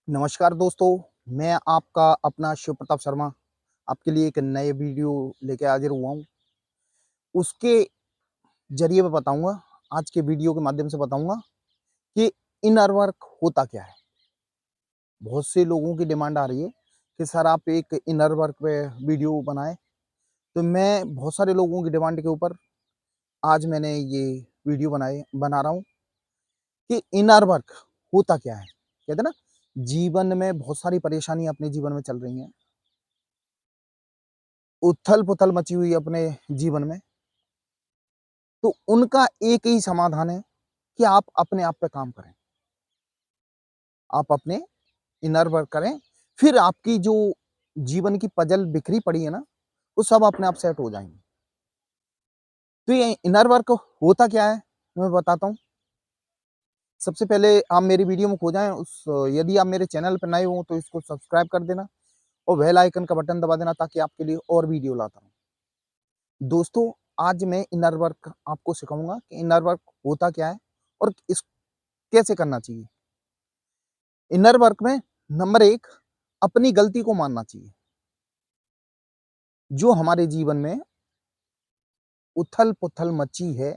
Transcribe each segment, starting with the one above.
नमस्कार दोस्तों, मैं आपका अपना शिव प्रताप शर्मा आपके लिए एक नए वीडियो लेके हाज़िर हुआ हूँ। उसके ज़रिए मैं बताऊँगा, आज के वीडियो के माध्यम से बताऊँगा कि इनर वर्क होता क्या है? बहुत से लोगों की डिमांड आ रही है कि सर आप एक इनर वर्क पे वीडियो बनाएँ, तो मैं बहुत सारे लोगों की डिमांड के ऊपर आज मैंने ये वीडियो बना रहा हूँ कि इनर वर्क होता क्या है? कहते हैं ना, जीवन में बहुत सारी परेशानियाँ अपने जीवन में चल रही हैं। उथल-पुथल मची हुई है अपने जीवन में, तो उनका एक ही समाधान है कि आप अपने आप पे काम करें। आप अपने इनर वर्क करें, फिर आपकी जो जीवन की पज़ल बिखरी पड़ी है ना, वो सब अपने आप सेट हो जाएँगी। तो ये इनर वर्क होता क्या है, मैं बताता हूँ। सबसे पहले आप मेरी वीडियो में खो जाएँ यदि आप मेरे चैनल पे नए हो तो इसको सब्सक्राइब कर देना और बेल आइकन का बटन दबा देना ताकि आपके लिए और वीडियो लाता रहूँ। दोस्तों, आज मैं इनर वर्क आपको सिखाऊँगा कि इनर वर्क होता क्या है और इस कैसे करना चाहिए। इनर वर्क में नंबर 1 अपनी गलती को मानना चाहिए। जो हमारे जीवन में उथल-पुथल मची है,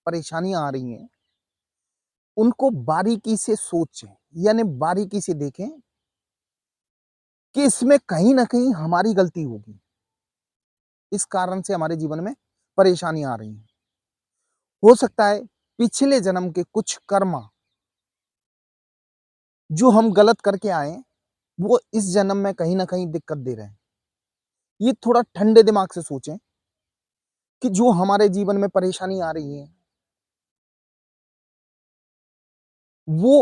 परेशानियाँ आ रही हैं, उनको बारीकी से सोचें, यानी बारीकी से देखें कि इसमें कहीं न कहीं हमारी गलती होगी। इस कारण से हमारे जीवन में परेशानियाँ आ रही हैं। हो सकता है पिछले जन्म के कुछ कर्म जो हम गलत करके आए हैं, वो इस जन्म में कहीं न कहीं दिक्कत दे रहे हैं। ये थोड़ा ठंडे दिमाग से सोचें कि जो हमारे जीवन में परेशानी आ रही है, वो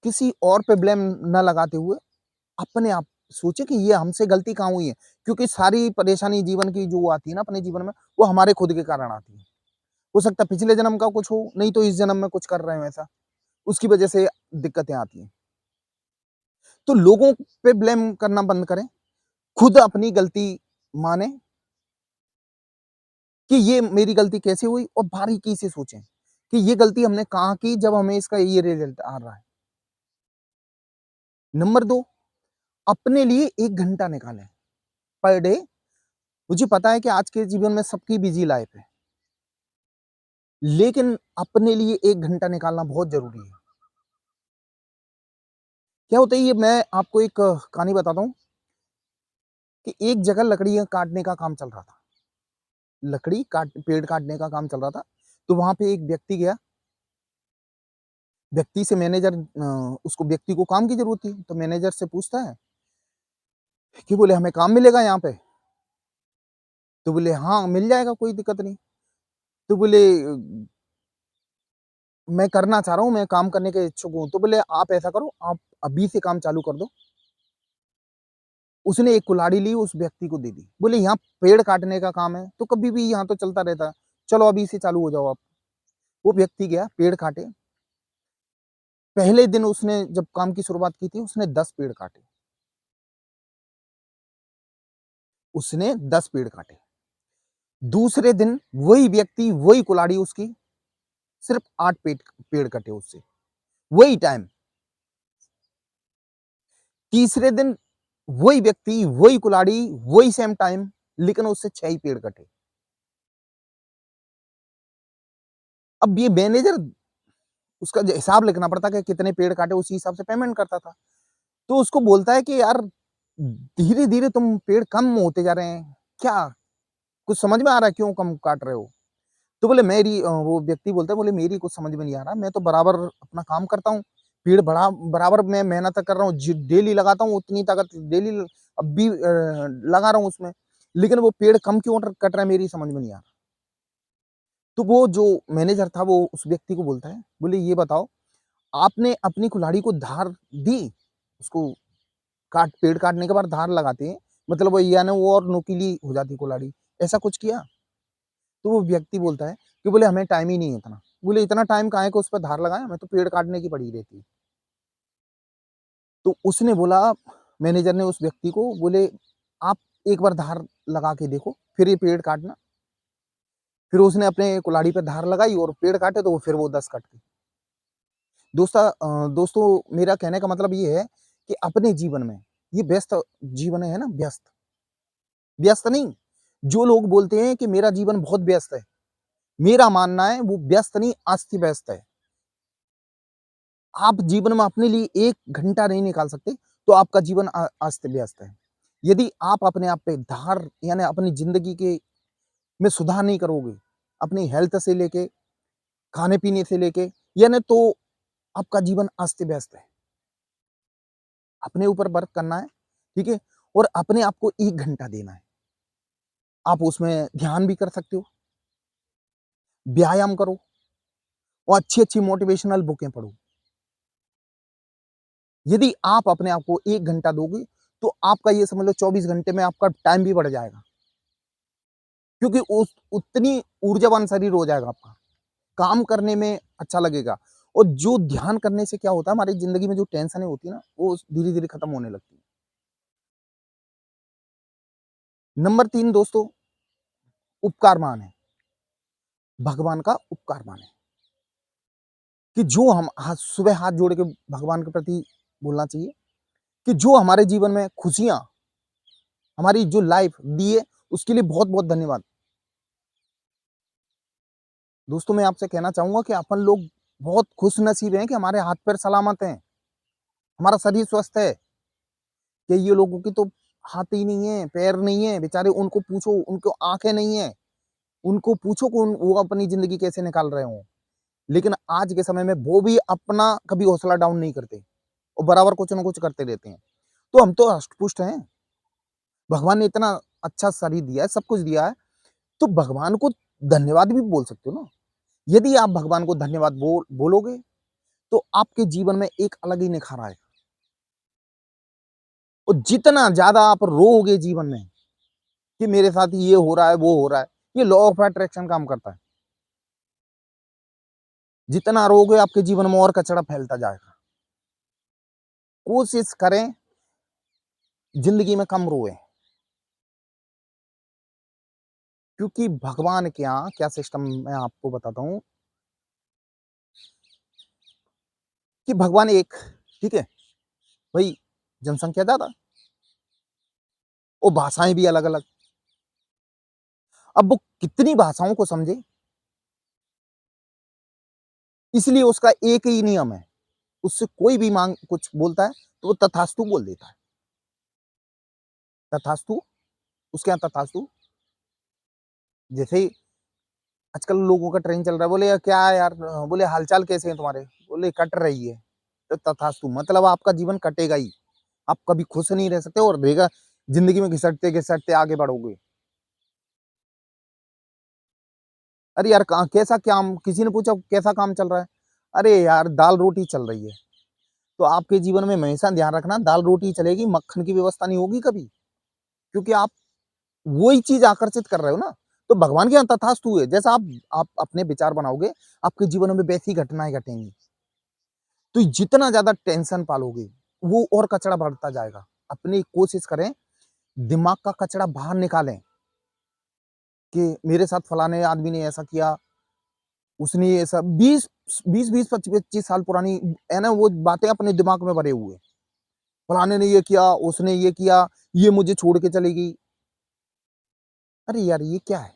किसी और पे ब्लेम ना लगाते हुए अपने आप सोचें कि ये हमसे गलती कहाँ हुई है। क्योंकि सारी परेशानी जीवन की जो आती है ना अपने जीवन में, वो हमारे खुद के कारण आती है। हो सकता है पिछले जन्म का कुछ हो, नहीं तो इस जन्म में कुछ कर रहे हो ऐसा, उसकी वजह से दिक्कतें आती हैं। तो लोगों पे ब्लेम करना बंद करें, खुद अपनी गलती मानें कि ये मेरी गलती कैसे हुई और बारीकी से सोचें कि ये गलती हमने कहाँ की जब हमें इसका ये रिज़ल्ट आ रहा है। नंबर 2 अपने लिए 1 घंटा निकालें पर डे। मुझे पता है कि आज के जीवन में सबकी बिज़ी लाइफ़ है, लेकिन अपने लिए 1 घंटा निकालना बहुत ज़रूरी है। क्या होता है ये मैं आपको एक कहानी बताता हूँ कि एक जगह लकड़ियाँ काटने का काम चल रहा था। पेड़ काटने का काम चल रहा था, तो वहाँ पे एक व्यक्ति गया, व्यक्ति से मैनेजर उसको व्यक्ति को काम की ज़रूरत थी, तो मैनेजर से पूछता है कि बोले हमें काम मिलेगा यहाँ पे? तो बोले हाँ, मिल जाएगा कोई दिक्कत नहीं। तो बोले मैं करना चाह रहा हूँ, मैं काम करने के इच्छुक हूँ। तो बोले आप ऐसा करो, आप अभी से काम चालू कर दो। उसने एक कुल्हाड़ी ली, उस व्यक्ति को दे दी। बोले यहाँ पेड़ काटने का काम है, तो कभी भी यहाँ तो चलता रहता है। चलो अभी से चालू हो जाओ आप। वो व्यक्ति गया, पेड़ काटे। पहले दिन उसने जब काम की शुरुआत की थी, उसने 10 पेड़ काटे। उसने 10 पेड़ काटे। दूसरे दिन वही व्यक्ति, वही कुल्हाड़ी उसकी, सिर्फ़ 8 पेड़ कटे उससे, वही टाइम। तीसरे दिन वही व्यक्ति, वही कुल्हाड़ी, वही सेम टाइम, लेकिन उससे 6 ही पेड़ कटे। अब ये मैनेजर, उसका ज हिसाब लिखना पड़ता कि कितने पेड़ काटे, उसी हिसाब से पेमेंट करता था। तो उसको बोलता है कि यार धीरे-धीरे तुम पेड़ कम होते जा रहे हैं, क्या? कुछ समझ में आ रहा है क्यों कम काट रहे हो? तो बोले वो व्यक्ति बोलता है, बोले मेरी कुछ समझ में नहीं आ रहा, मैं तो बराबर अपना काम करता हूँ, पेड़ बराबर मैं मेहनत कर रहा हूँ, डेली लगाता हूँ, उतनी ताकत डेली अब भी लगा रहा हूँ उसमें, लेकिन वो पेड़ कम क्यों कट रहा है मेरी समझ में नहीं आ रहा। तो वो जो मैनेजर था वो उस व्यक्ति को बोलता है, बोले ये बताओ, आपने अपनी कुल्हाड़ी को धार दी? उसको पेड़ काटने के बाद धार लगाते हैं, मतलब वो यानी वो और नुकीली हो जाती है कुल्हाड़ी, ऐसा कुछ किया? तो वो व्यक्ति बोलता है कि बोले हमें टाइम ही नहीं है इतना। बोले इतना टाइम काहे को उस पे धार लगाएँ, हमें तो पेड़ काटने की पड़ी रहती है। तो उसने बोला, मैनेजर ने उस व्यक्ति को बोले आप एक बार धार लगा के देखो, फिर ये पेड़ काटना। फिर उसने अपने कुल्हाड़ी पे धार लगाई और पेड़ काटे तो फिर वो 10 कट गए। दोस्तों मेरा कहने का मतलब ये है कि अपने जीवन में, ये व्यस्त जीवन है ना, व्यस्त, व्यस्त नहीं, जो लोग बोलते हैं कि मेरा जीवन बहुत व्यस्त है, मेरा मानना है वो व्यस्त नहीं, अस्त-व्यस्त है। आप जीवन में अपने लिए 1 घंटा नहीं निकाल सकते, तो आपका जीवन अस्त-व्यस्त है। यदि आप अपने आप पे धार यानी अपनी ज़िंदगी के में सुधार नहीं करोगे, अपनी हेल्थ से लेके, खाने-पीने से लेके, यानी तो आपका जीवन अस्त-व्यस्त है। अपने ऊपर वर्क करना है, ठीक है? और अपने आप को 1 घंटा देना है। आप उसमें ध्यान भी कर सकते हो, व्यायाम करो और अच्छी-अच्छी मोटिवेशनल बुकें पढ़ो। यदि आप अपने आप को 1 घंटा दोगे, तो आपका ये समझ लो 24 घंटे में आपका टाइम भी बढ़ जाएगा। क्योंकि उस उतनी ऊर्जावान शरीर हो जाएगा आपका, काम करने में अच्छा लगेगा और जो ध्यान करने से क्या होता है, हमारी ज़िंदगी में जो टेंशनें होती है ना, वो धीरे-धीरे खत्म होने लगती हैं। नंबर 3 दोस्तों, उपकार मानें, भगवान का उपकार मानें, कि जो हम सुबह हाथ जोड़ के भगवान के प्रति बोलना चाहिए कि जो हमारे जीवन में खुशियाँ, हमारी जो लाइफ़ दी है, उसके लिए बहुत-बहुत धन्यवाद। दोस्तों, मैं आपसे कहना चाहूँगा कि अपन लोग बहुत खुशनसीब हैं कि हमारे हाथ-पैर सलामत हैं, हमारा शरीर स्वस्थ है। कि ये लोगों की तो हाथ ही नहीं है, पैर नहीं है, बेचारे उनको पूछो, उनको आँखें नहीं है, उनको पूछो कि वो अपनी ज़िंदगी कैसे निकाल रहे हों। लेकिन आज के समय में वो भी अपना कभी हौसला डाउन नहीं करते और बराबर कुछ न कुछ करते रहते हैं। तो हम तो हष्ट-पुष्ट हैं, भगवान ने इतना अच्छा शरीर दिया है, सब कुछ दिया है, तो भगवान को धन्यवाद भी बोल सकते हो ना। यदि आप भगवान को धन्यवाद बोलोगे, तो आपके जीवन में एक अलग ही निखार आएगा और जितना ज़्यादा आप रोओगे जीवन में कि मेरे साथ ये हो रहा है, वो हो रहा है, ये लॉ ऑफ अट्रैक्शन काम करता है। जितना रोओगे आपके जीवन में और कचरा फैलता जाएगा। कोशिश करें ज़िंदगी में कम रोएँ, क्योंकि भगवान के यहाँ क्या सिस्टम मैं आपको बताता हूँ कि भगवान एक, ठीक है? भई जनसंख्या ज़्यादा और भाषाएँ भी अलग-अलग। अब वो कितनी भाषाओं को समझे, इसलिए उसका एक ही नियम है, उससे कोई भी माँग कुछ बोलता है, तो वो तथास्तु बोल देता है। तथास्तु, उसके यहाँ तथास्तु, जैसे आजकल लोगों का ट्रेंड चल रहा है, बोले यार क्या है यार, बोले हाल-चाल कैसे हैं तुम्हारे? बोले कट रही है। तो तथास्तु मतलब आपका जीवन कटेगा ही। आप कभी खुश नहीं रह सकते और रहेगा ज़िंदगी में घिसटते-घिसटते आगे बढ़ोगे। अरे यार कहाँ कैसा काम, किसी ने पूछा कैसा काम चल रहा है? अरे यार दाल-रोटी चल रही है। तो आपके जीवन में हमेशा ध्यान रखना दाल-रोटी चलेगी, मक्खन की व्यवस्था नहीं होगी कभी। क्योंकि आप वही चीज़ आकर्षित कर रहे हो ना। तो भगवान के यहाँ तथास्तु है। जैसा आप अपने विचार बनाओगे, आपके जीवन में वैसी घटनाएँ घटेंगी। तो जितना ज़्यादा टेंशन पालोगे, वो और कचरा बढ़ता जाएगा। अपनी कोशिश करें, दिमाग का कचरा बाहर निकालें कि मेरे साथ फलाने आदमी ने ऐसा किया, उसने ये सब 20-20, 25-25 साल पुरानी है ना वो बातें अपने दिमाग में भरे हुए। फलाने ने ये किया, उसने ये किया, ये मुझे छोड़ के चली गई। अरे यार ये क्या है?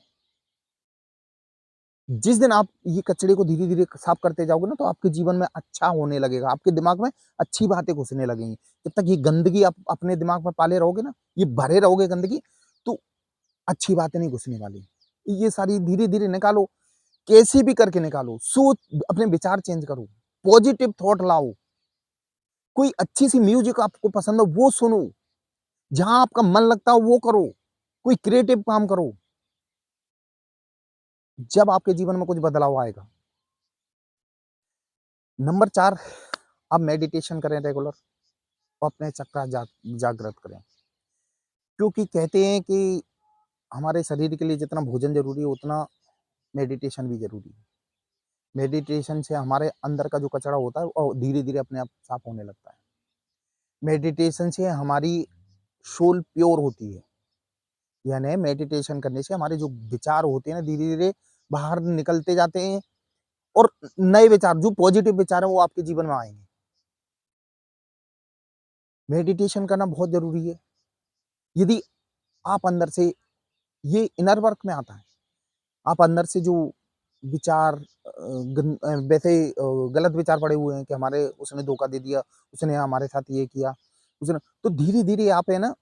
जिस दिन आप ये कचरे को धीरे-धीरे साफ करते जाओगे ना, तो आपके जीवन में अच्छा होने लगेगा। आपके दिमाग में अच्छी बातें घुसने लगेंगी। जब तक ये गंदगी आप अपने दिमाग में पाले रहोगे ना, ये भरे रहोगे गंदगी, तो अच्छी बातें नहीं घुसने वाली। ये सारी धीरे-धीरे निकालो, कैसे भी करके निकालो। सोच अपने विचार चेंज करो, पॉजिटिव थॉट लाओ। कोई अच्छी-सी म्यूज़िक आपको पसंद हो, वो सुनो। जहाँ आपका मन लगता हो, वो करो। कोई क्रिएटिव काम करो। जब आपके जीवन में कुछ बदलाव आएगा। नंबर 4 आप मेडिटेशन करें रेगुलर और अपने चक्र जागृत करें। क्योंकि कहते हैं कि हमारे शरीर के लिए जितना भोजन ज़रूरी है, उतना मेडिटेशन भी ज़रूरी है। मेडिटेशन से हमारे अंदर का जो कचरा होता है, वो धीरे-धीरे अपने आप साफ होने लगता है। मेडिटेशन से हमारी सोल प्योर होती है। यानी मेडिटेशन करने से हमारे जो विचार होते हैं ना, धीरे-धीरे बाहर निकलते जाते हैं और नए विचार, जो पॉजिटिव विचार हैं वो आपके जीवन में आएँगे। मेडिटेशन करना बहुत ज़रूरी है। यदि आप अंदर से, ये इनर वर्क में आता है। आप अंदर से जो विचार वैसे गलत विचार पड़े हुए हैं कि हमारे उसने धोखा दे दिया, उसने हमारे साथ ये किया, उसने, तो धीरे-धीरे आप है ना,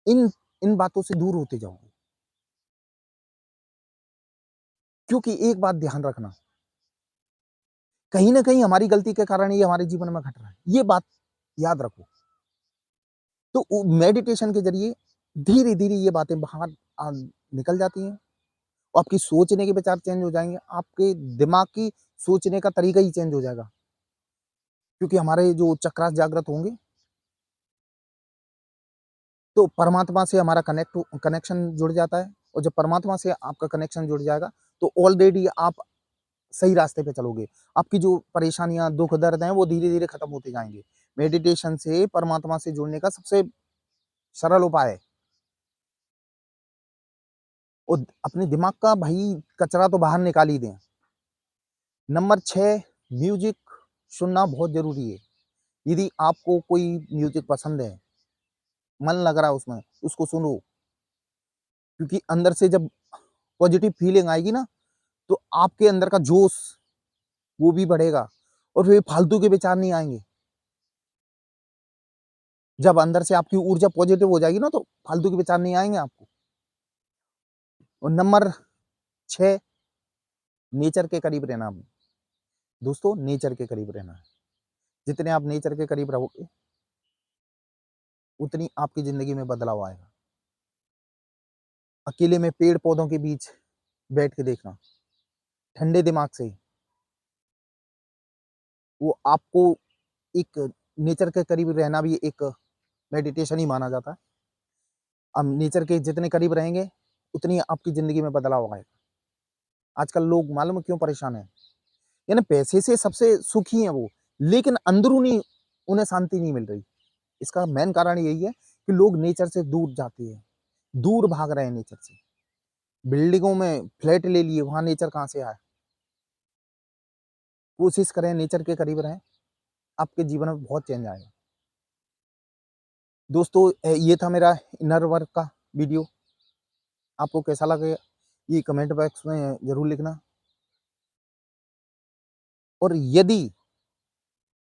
इन इन बातों से दूर होते जाओगे। क्योंकि एक बात ध्यान रखना, कहीं न कहीं हमारी गलती के कारण ये हमारे जीवन में घट रहा है। ये बात याद रखो। तो मेडिटेशन के ज़रिए धीरे-धीरे ये बातें बाहर निकल जाती हैं। आपकी सोचने के विचार चेंज हो जाएँगे, आपके दिमाग की सोचने का तरीका ही चेंज हो जाएगा। क्योंकि हमारे जो चक्रास जागृत होंगे, तो परमात्मा से हमारा कनेक्शन जुड़ जाता है, और जब परमात्मा से आपका कनेक्शन जुड़ जाएगा, तो ऑलरेडी आप सही रास्ते पे चलोगे। आपकी जो परेशानियाँ, दुःख, दर्द हैं, वो धीरे-धीरे खत्म होते जाएँगे। मेडिटेशन से परमात्मा से जुड़ने का सबसे सरल उपाय है। और अपने दिमाग का भई कचरा तो बाहर निकाल ही दें। नंबर 6, म्यूज़िक सुनना बहुत ज़रूरी है। यदि आपको कोई म्यूज़िक पसंद है, मन लग रहा है उसमें, उसको सुनो। क्योंकि अंदर से जब पॉज़िटिव फीलिंग आएगी ना, तो आपके अंदर का जोश वो भी बढ़ेगा, और फिर फालतू के विचार नहीं आएँगे। जब अंदर से आपकी ऊर्जा पॉज़िटिव हो जाएगी ना, तो फालतू के विचार नहीं आएँगे आपको। और नंबर 6, नेचर के करीब रहना। दोस्तों, नेचर के करीब रहना है। जितने आप नेचर के करीब रहोगे, उतनी आपकी ज़िंदगी में बदलाव आएगा। अकेले में पेड़-पौधों के बीच बैठ के देखना, ठंडे दिमाग से, वो आपको एक नेचर के करीब रहना भी एक मेडिटेशन ही माना जाता है। अब नेचर के जितने करीब रहेंगे, उतनी आपकी ज़िंदगी में बदलाव आएगा। आजकल लोग मालूम है क्यों परेशान हैं? यानी पैसे से सबसे सुखी हैं वो, लेकिन अंदरूनी उन्हें शांति नहीं मिल रही। इसका मेन कारण यही है कि लोग नेचर से दूर जाते हैं, दूर भाग रहे हैं नेचर से। बिल्डिंगों में फ्लैट ले लिए, वहाँ नेचर कहाँ से आया? कोशिश करें नेचर के करीब रहें, आपके जीवन में बहुत चेंज आएगा। दोस्तों, ये था मेरा इनर वर्क का वीडियो। आपको कैसा लगे, ये कमेंट बॉक्स में ज़रूर लिखना। और यदि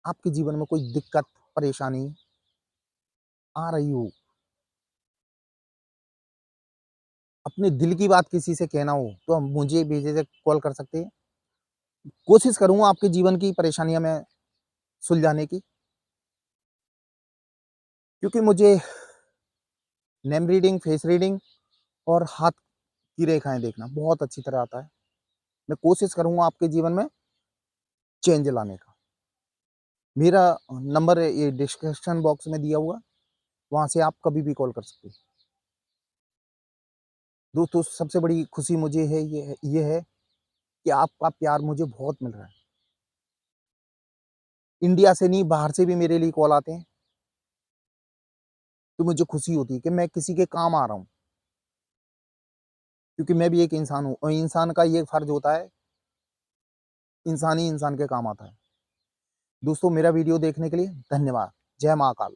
आपके जीवन में कोई दिक्कत, परेशानी आ रही हो, अपने दिल की बात किसी से कहना हो, तो हम मुझे बेझिझक कॉल कर सकते हैं। कोशिश करूँगा आपके जीवन की परेशानियाँ मैं सुलझाने की, क्योंकि मुझे नेम रीडिंग, फेस रीडिंग और हाथ की रेखाएँ देखना बहुत अच्छी तरह आता है। मैं कोशिश करूँगा आपके जीवन में चेंज लाने का। मेरा नंबर ये डिस्क्रिप्शन बॉक्स में दिया हुआ, वहाँ से आप कभी भी कॉल कर सकते हैं। दोस्तों, सबसे बड़ी खुशी मुझे है ये है कि आपका प्यार मुझे बहुत मिल रहा है। इंडिया से नहीं, बाहर से भी मेरे लिए कॉल आते हैं, तो मुझे खुशी होती है कि मैं किसी के काम आ रहा हूँ। क्योंकि मैं भी एक इंसान हूँ, और इंसान का ये फ़र्ज़ होता है, इंसान ही इंसान के काम आता है। दोस्तों, मेरा वीडियो देखने के लिए धन्यवाद। जय महाकाल।